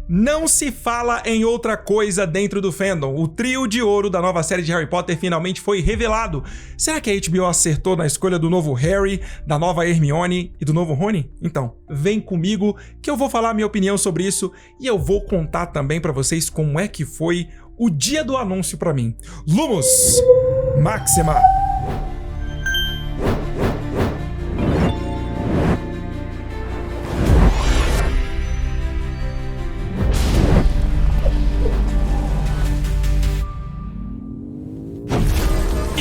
Não se fala em outra coisa dentro do fandom. O trio de ouro da nova série de Harry Potter finalmente foi revelado. Será que a HBO acertou na escolha do novo Harry, da nova Hermione e do novo Rony? Então, vem comigo que eu vou falar minha opinião sobre isso e eu vou contar também pra vocês como é que foi o dia do anúncio pra mim. Lumos Maxima!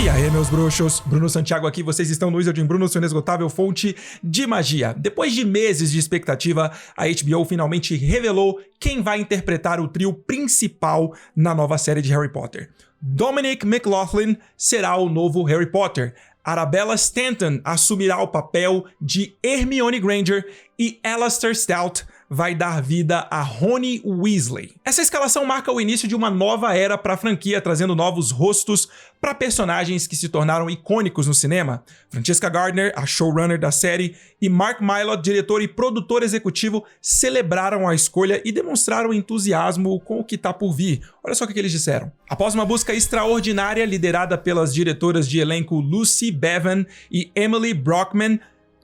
E aí, meus bruxos, Bruno Santiago aqui, vocês estão no Wizarding Bruno, sua inesgotável fonte de magia. Depois de meses de expectativa, a HBO finalmente revelou quem vai interpretar o trio principal na nova série de Harry Potter. Dominic McLaughlin será o novo Harry Potter, Arabella Stanton assumirá o papel de Hermione Granger e Alastair Stout vai dar vida a Rony Weasley. Essa escalação marca o início de uma nova era para a franquia, trazendo novos rostos para personagens que se tornaram icônicos no cinema. Francesca Gardner, a showrunner da série, e Mark Mylod, diretor e produtor executivo, celebraram a escolha e demonstraram entusiasmo com o que tá por vir. Olha só o que eles disseram. Após uma busca extraordinária liderada pelas diretoras de elenco Lucy Bevan e Emily Brockman,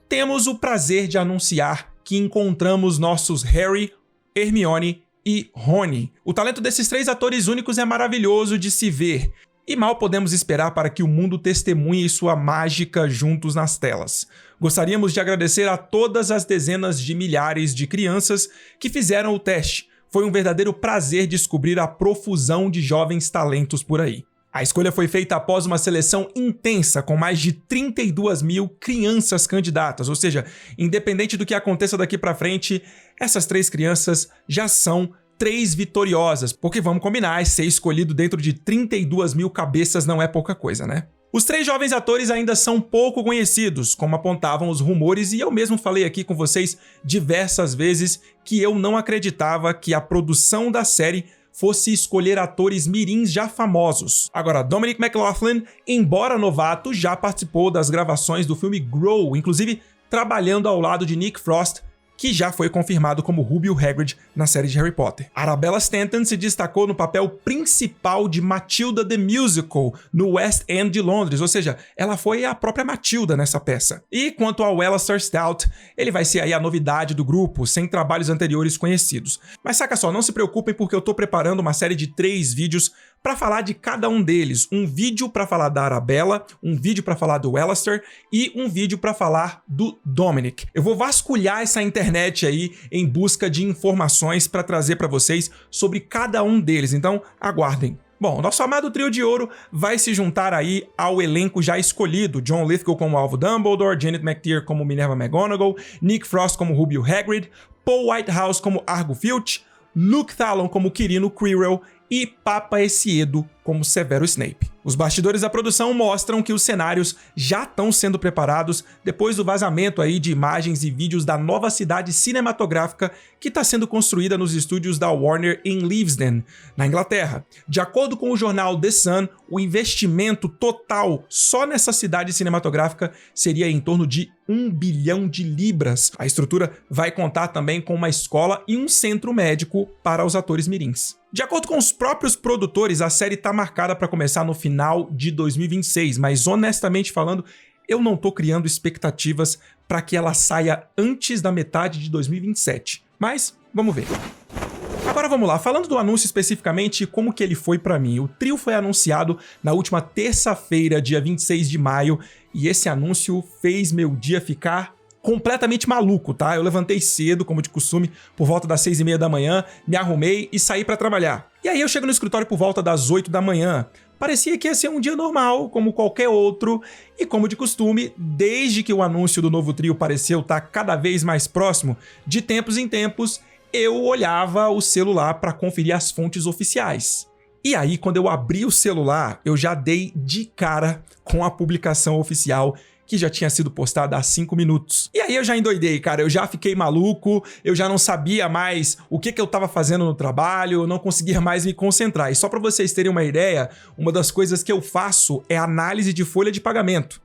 temos o prazer de anunciar que encontramos nossos Harry, Hermione e Rony. O talento desses três atores únicos é maravilhoso de se ver, e mal podemos esperar para que o mundo testemunhe sua mágica juntos nas telas. Gostaríamos de agradecer a todas as dezenas de milhares de crianças que fizeram o teste. Foi um verdadeiro prazer descobrir a profusão de jovens talentos por aí. A escolha foi feita após uma seleção intensa com mais de 32 mil crianças candidatas, ou seja, independente do que aconteça daqui pra frente, essas três crianças já são três vitoriosas, porque vamos combinar, ser escolhido dentro de 32 mil cabeças não é pouca coisa, né? Os três jovens atores ainda são pouco conhecidos, como apontavam os rumores, e eu mesmo falei aqui com vocês diversas vezes que eu não acreditava que a produção da série fosse escolher atores mirins já famosos. Agora, Dominic McLaughlin, embora novato, já participou das gravações do filme Grow, inclusive trabalhando ao lado de Nick Frost, que já foi confirmado como Rubio Hagrid na série de Harry Potter. Arabella Stanton se destacou no papel principal de Matilda the Musical no West End de Londres, ou seja, ela foi a própria Matilda nessa peça. E quanto ao Alastair Stout, ele vai ser aí a novidade do grupo, sem trabalhos anteriores conhecidos. Mas saca só, não se preocupem porque eu tô preparando uma série de 3 vídeos para falar de cada um deles. Um vídeo para falar da Arabella, um vídeo para falar do Alastair e um vídeo para falar do Dominic. Eu vou vasculhar essa internet aí em busca de informações para trazer para vocês sobre cada um deles, então aguardem. Bom, nosso amado trio de ouro vai se juntar aí ao elenco já escolhido. John Lithgow como Alvo Dumbledore, Janet McTeer como Minerva McGonagall, Nick Frost como Rubio Hagrid, Paul Whitehouse como Argo Filch, Luke Talon como Quirino Quirrell e Papa Essiedo como Severo Snape. Os bastidores da produção mostram que os cenários já estão sendo preparados depois do vazamento aí de imagens e vídeos da nova cidade cinematográfica que está sendo construída nos estúdios da Warner em Leavesden, na Inglaterra. De acordo com o jornal The Sun, o investimento total só nessa cidade cinematográfica seria em torno de 1 bilhão de libras. A estrutura vai contar também com uma escola e um centro médico para os atores mirins. De acordo com os próprios produtores, a série está marcada para começar no final de 2026, mas honestamente falando, eu não tô criando expectativas para que ela saia antes da metade de 2027. Mas vamos ver. Agora vamos lá, falando do anúncio especificamente, como que ele foi para mim. O trio foi anunciado na última terça-feira, dia 26 de maio, e esse anúncio fez meu dia ficar completamente maluco, tá? Eu levantei cedo, como de costume, por volta das 6h30 da manhã, me arrumei e saí pra trabalhar. E aí eu chego no escritório por volta das 8 da manhã. Parecia que ia ser um dia normal, como qualquer outro, e como de costume, desde que o anúncio do novo trio pareceu estar cada vez mais próximo, de tempos em tempos, eu olhava o celular para conferir as fontes oficiais. E aí, quando eu abri o celular, eu já dei de cara com a publicação oficial que já tinha sido postada há 5 minutos. E aí eu já endoidei, cara, eu já fiquei maluco, eu já não sabia mais o que eu tava fazendo no trabalho, eu não conseguia mais me concentrar. E só para vocês terem uma ideia, uma das coisas que eu faço é análise de folha de pagamento.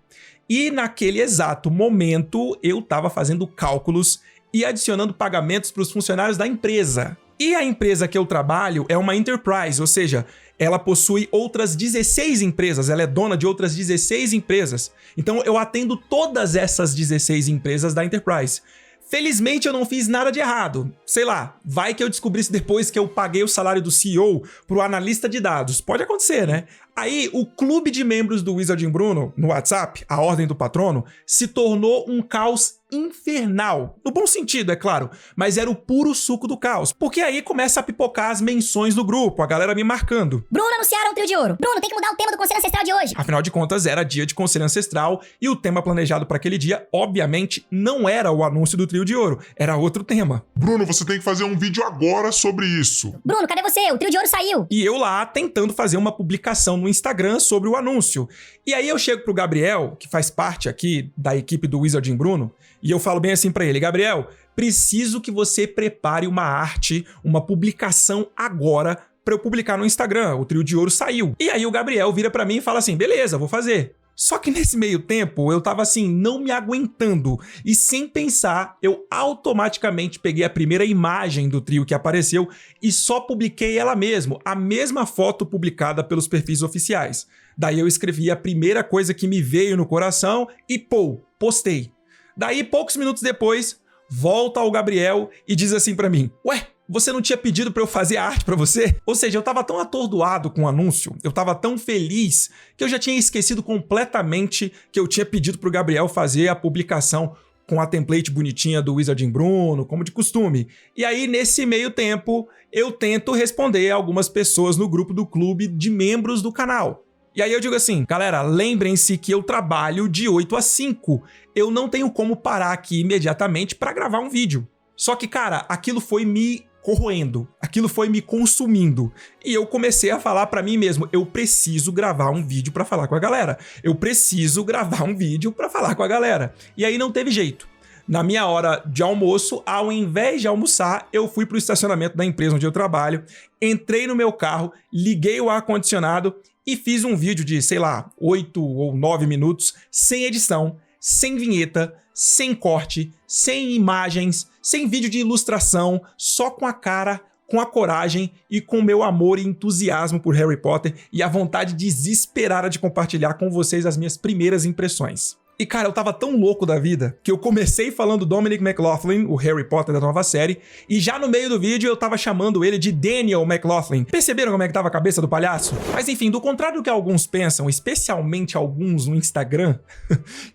E naquele exato momento eu tava fazendo cálculos e adicionando pagamentos para os funcionários da empresa. E a empresa que eu trabalho é uma enterprise, ou seja, ela possui outras 16 empresas, ela é dona de outras 16 empresas. Então eu atendo todas essas 16 empresas da enterprise. Felizmente eu não fiz nada de errado. Sei lá, vai que eu descobrisse depois que eu paguei o salário do CEO pro analista de dados. Pode acontecer, né? Aí, o clube de membros do Wizarding Bruno, no WhatsApp, a Ordem do Patrono, se tornou um caos infernal. No bom sentido, é claro, mas era o puro suco do caos. Porque aí começa a pipocar as menções do grupo, a galera me marcando. Bruno anunciaram um trio de ouro. Bruno, tem que mudar o tema do Conselho Ancestral de hoje. Afinal de contas, era dia de Conselho Ancestral e o tema planejado para aquele dia, obviamente, não era o anúncio do trio de ouro, era outro tema. Bruno, você tem que fazer um vídeo agora sobre isso. Bruno, cadê você? O trio de ouro saiu. E eu lá tentando fazer uma publicação no Instagram sobre o anúncio. E aí eu chego pro Gabriel, que faz parte aqui da equipe do Wizarding Bruno, e eu falo bem assim pra ele: Gabriel, preciso que você prepare uma arte, uma publicação agora pra eu publicar no Instagram. O trio de ouro saiu. E aí o Gabriel vira pra mim e fala assim: beleza, vou fazer. Só que nesse meio tempo, eu tava assim, não me aguentando. E sem pensar, eu automaticamente peguei a primeira imagem do trio que apareceu e só publiquei ela mesmo, a mesma foto publicada pelos perfis oficiais. Daí eu escrevi a primeira coisa que me veio no coração e pô, postei. Daí, poucos minutos depois, volta ao Gabriel e diz assim pra mim: ué, você não tinha pedido pra eu fazer a arte pra você? Ou seja, eu tava tão atordoado com o anúncio, eu tava tão feliz, que eu já tinha esquecido completamente que eu tinha pedido pro Gabriel fazer a publicação com a template bonitinha do Wizarding Bruno, como de costume. E aí, nesse meio tempo, eu tento responder a algumas pessoas no grupo do clube de membros do canal. E aí eu digo assim: galera, lembrem-se que eu trabalho de 8 a 5. Eu não tenho como parar aqui imediatamente para gravar um vídeo. Só que, cara, aquilo foi me corroendo, aquilo foi me consumindo. E eu comecei a falar para mim mesmo: eu preciso gravar um vídeo para falar com a galera. Eu preciso gravar um vídeo para falar com a galera. E aí não teve jeito. Na minha hora de almoço, ao invés de almoçar, eu fui pro estacionamento da empresa onde eu trabalho, entrei no meu carro, liguei o ar-condicionado e fiz um vídeo de, sei lá, 8 ou 9 minutos, sem edição, sem vinheta, sem corte, sem imagens, sem vídeo de ilustração, só com a cara, com a coragem e com o meu amor e entusiasmo por Harry Potter e a vontade desesperada de compartilhar com vocês as minhas primeiras impressões. E cara, eu tava tão louco da vida que eu comecei falando Dominic McLaughlin, o Harry Potter da nova série, e já no meio do vídeo eu tava chamando ele de Daniel McLaughlin. Perceberam como é que tava a cabeça do palhaço? Mas enfim, do contrário do que alguns pensam, especialmente alguns no Instagram,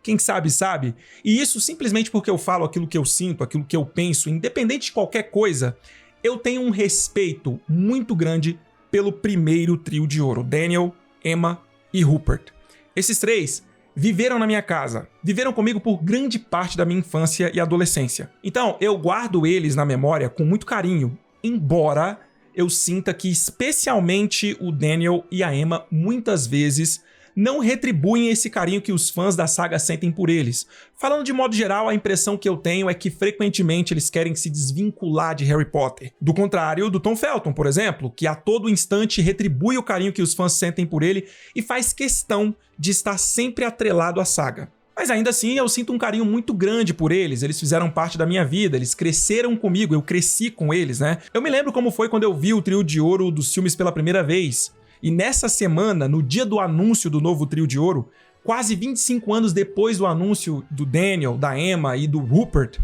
quem sabe sabe, e isso simplesmente porque eu falo aquilo que eu sinto, aquilo que eu penso, independente de qualquer coisa, eu tenho um respeito muito grande pelo primeiro trio de ouro, Daniel, Emma e Rupert. Esses três viveram na minha casa, viveram comigo por grande parte da minha infância e adolescência. Então, eu guardo eles na memória com muito carinho, embora eu sinta que especialmente o Daniel e a Emma muitas vezes não retribuem esse carinho que os fãs da saga sentem por eles. Falando de modo geral, a impressão que eu tenho é que frequentemente eles querem se desvincular de Harry Potter. Do contrário do Tom Felton, por exemplo, que a todo instante retribui o carinho que os fãs sentem por ele e faz questão de estar sempre atrelado à saga. Mas ainda assim, eu sinto um carinho muito grande por eles, eles fizeram parte da minha vida, eles cresceram comigo, eu cresci com eles, né? Eu me lembro como foi quando eu vi o trio de ouro dos filmes pela primeira vez. E nessa semana, no dia do anúncio do novo trio de ouro, quase 25 anos depois do anúncio do Daniel, da Emma e do Rupert,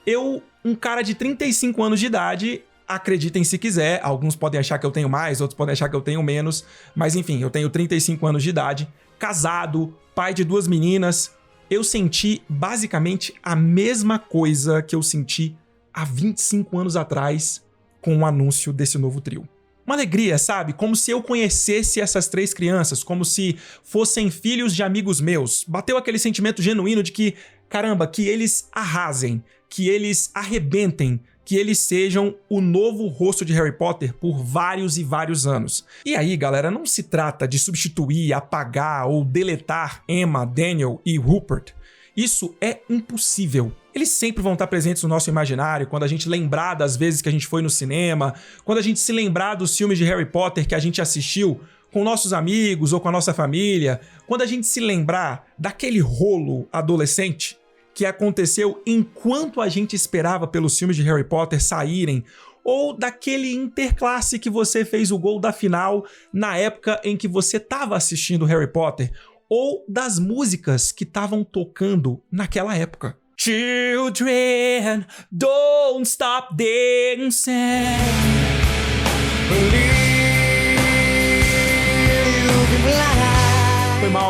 eu, um cara de 35 anos de idade, acreditem se quiser, alguns podem achar que eu tenho mais, outros podem achar que eu tenho menos, mas enfim, eu tenho 35 anos de idade, casado, pai de 2 meninas, eu senti basicamente a mesma coisa que eu senti há 25 anos atrás com o anúncio desse novo trio. Uma alegria, sabe? Como se eu conhecesse essas 3 crianças, como se fossem filhos de amigos meus. Bateu aquele sentimento genuíno de que, caramba, que eles arrasem, que eles arrebentem, que eles sejam o novo rosto de Harry Potter por vários e vários anos. E aí, galera, não se trata de substituir, apagar ou deletar Emma, Daniel e Rupert. Isso é impossível. Eles sempre vão estar presentes no nosso imaginário, quando a gente lembrar das vezes que a gente foi no cinema, quando a gente se lembrar dos filmes de Harry Potter que a gente assistiu com nossos amigos ou com a nossa família, quando a gente se lembrar daquele rolo adolescente que aconteceu enquanto a gente esperava pelos filmes de Harry Potter saírem, ou daquele interclasse que você fez o gol da final na época em que você estava assistindo Harry Potter, ou das músicas que estavam tocando naquela época. Children, don't stop dancing.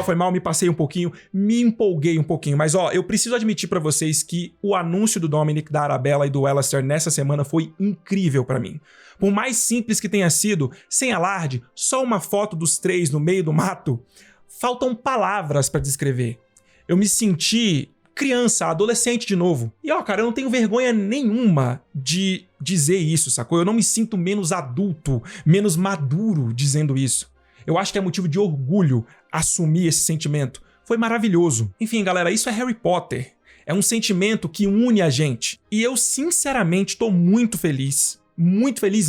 Foi mal, me passei um pouquinho, me empolguei um pouquinho, mas ó, eu preciso admitir pra vocês que o anúncio do Dominic, da Arabella e do Alastair nessa semana foi incrível pra mim. Por mais simples que tenha sido, sem alarde, só uma foto dos três no meio do mato, faltam palavras pra descrever. Eu me senti criança, adolescente de novo. E ó, cara, eu não tenho vergonha nenhuma de dizer isso, sacou? Eu não me sinto menos adulto, menos maduro dizendo isso. Eu acho que é motivo de orgulho assumir esse sentimento. Foi maravilhoso. Enfim, galera, isso é Harry Potter. É um sentimento que une a gente. E eu, sinceramente, tô muito feliz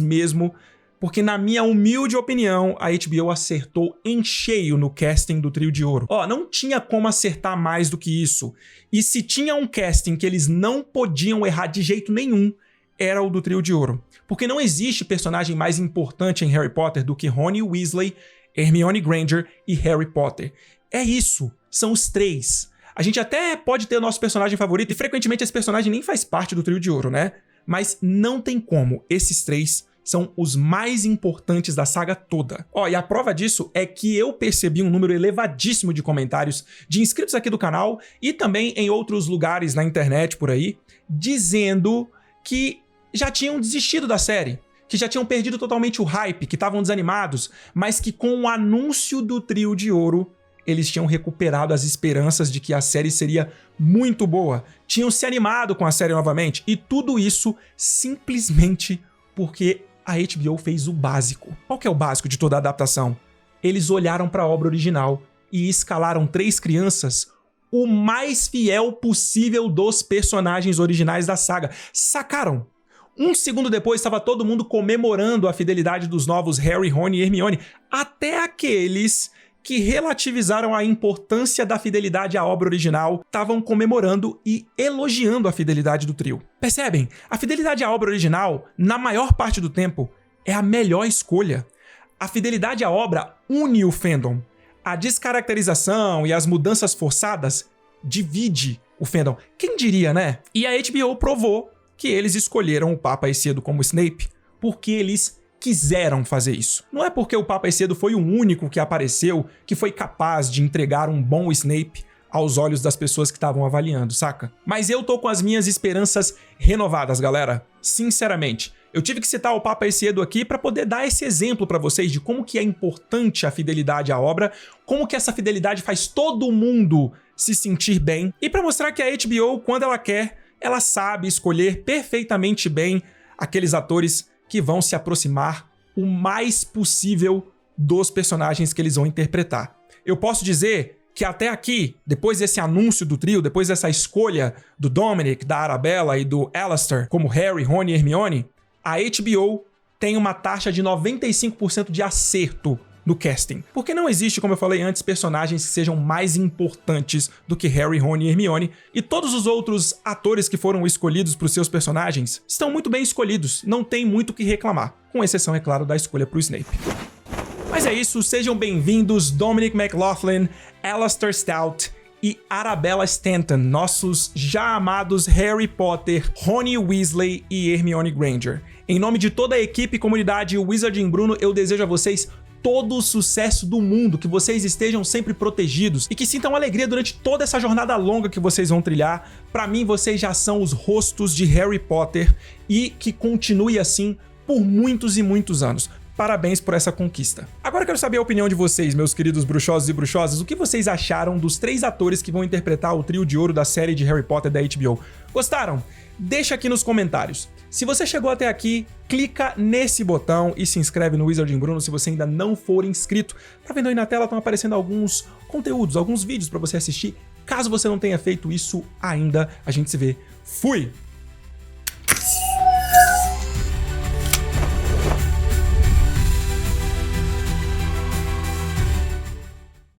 mesmo, porque na minha humilde opinião, a HBO acertou em cheio no casting do Trio de Ouro. Ó, não tinha como acertar mais do que isso. E se tinha um casting que eles não podiam errar de jeito nenhum, era o do Trio de Ouro. Porque não existe personagem mais importante em Harry Potter do que Rony Weasley, Hermione Granger e Harry Potter. É isso, são os três. A gente até pode ter o nosso personagem favorito, e frequentemente esse personagem nem faz parte do Trio de Ouro, né? Mas não tem como, esses três são os mais importantes da saga toda. Ó, e a prova disso é que eu percebi um número elevadíssimo de comentários de inscritos aqui do canal e também em outros lugares na internet por aí, dizendo que já tinham desistido da série, que já tinham perdido totalmente o hype, que estavam desanimados, mas que com o anúncio do Trio de Ouro, eles tinham recuperado as esperanças de que a série seria muito boa, tinham se animado com a série novamente, e tudo isso simplesmente porque a HBO fez o básico. Qual que é o básico de toda a adaptação? Eles olharam para a obra original e escalaram 3 crianças o mais fiel possível dos personagens originais da saga. Sacaram? Um segundo depois, estava todo mundo comemorando a fidelidade dos novos Harry, Rony e Hermione, até aqueles que relativizaram a importância da fidelidade à obra original estavam comemorando e elogiando a fidelidade do trio. Percebem? A fidelidade à obra original, na maior parte do tempo, é a melhor escolha. A fidelidade à obra une o fandom. A descaracterização e as mudanças forçadas divide o fandom. Quem diria, né? E a HBO provou que eles escolheram o Papa Acedo como Snape porque eles quiseram fazer isso. Não é porque o Papa Acedo foi o único que apareceu que foi capaz de entregar um bom Snape aos olhos das pessoas que estavam avaliando, saca? Mas eu tô com as minhas esperanças renovadas, galera. Sinceramente, eu tive que citar o Papa Acedo aqui para poder dar esse exemplo para vocês de como que é importante a fidelidade à obra, como que essa fidelidade faz todo mundo se sentir bem, e para mostrar que a HBO, quando ela quer, ela sabe escolher perfeitamente bem aqueles atores que vão se aproximar o mais possível dos personagens que eles vão interpretar. Eu posso dizer que até aqui, depois desse anúncio do trio, depois dessa escolha do Dominic, da Arabella e do Alastair como Harry, Rony e Hermione, a HBO tem uma taxa de 95% de acerto no casting. Porque não existe, como eu falei antes, personagens que sejam mais importantes do que Harry, Rony e Hermione, e todos os outros atores que foram escolhidos para os seus personagens estão muito bem escolhidos, não tem muito o que reclamar, com exceção, é claro, da escolha para o Snape. Mas é isso, sejam bem-vindos Dominic McLaughlin, Alastair Stout e Arabella Stanton, nossos já amados Harry Potter, Rony Weasley e Hermione Granger. Em nome de toda a equipe e comunidade Wizarding Bruno, eu desejo a vocês todo o sucesso do mundo, que vocês estejam sempre protegidos e que sintam alegria durante toda essa jornada longa que vocês vão trilhar. Pra mim, vocês já são os rostos de Harry Potter e que continue assim por muitos e muitos anos. Parabéns por essa conquista. Agora eu quero saber a opinião de vocês, meus queridos bruxosos e bruxosas. O que vocês acharam dos 3 atores que vão interpretar o trio de ouro da série de Harry Potter da HBO? Gostaram? Deixa aqui nos comentários. Se você chegou até aqui, clica nesse botão e se inscreve no Wizarding Bruno se você ainda não for inscrito. Tá vendo aí na tela? Estão aparecendo alguns conteúdos, alguns vídeos para você assistir. Caso você não tenha feito isso ainda, a gente se vê. Fui!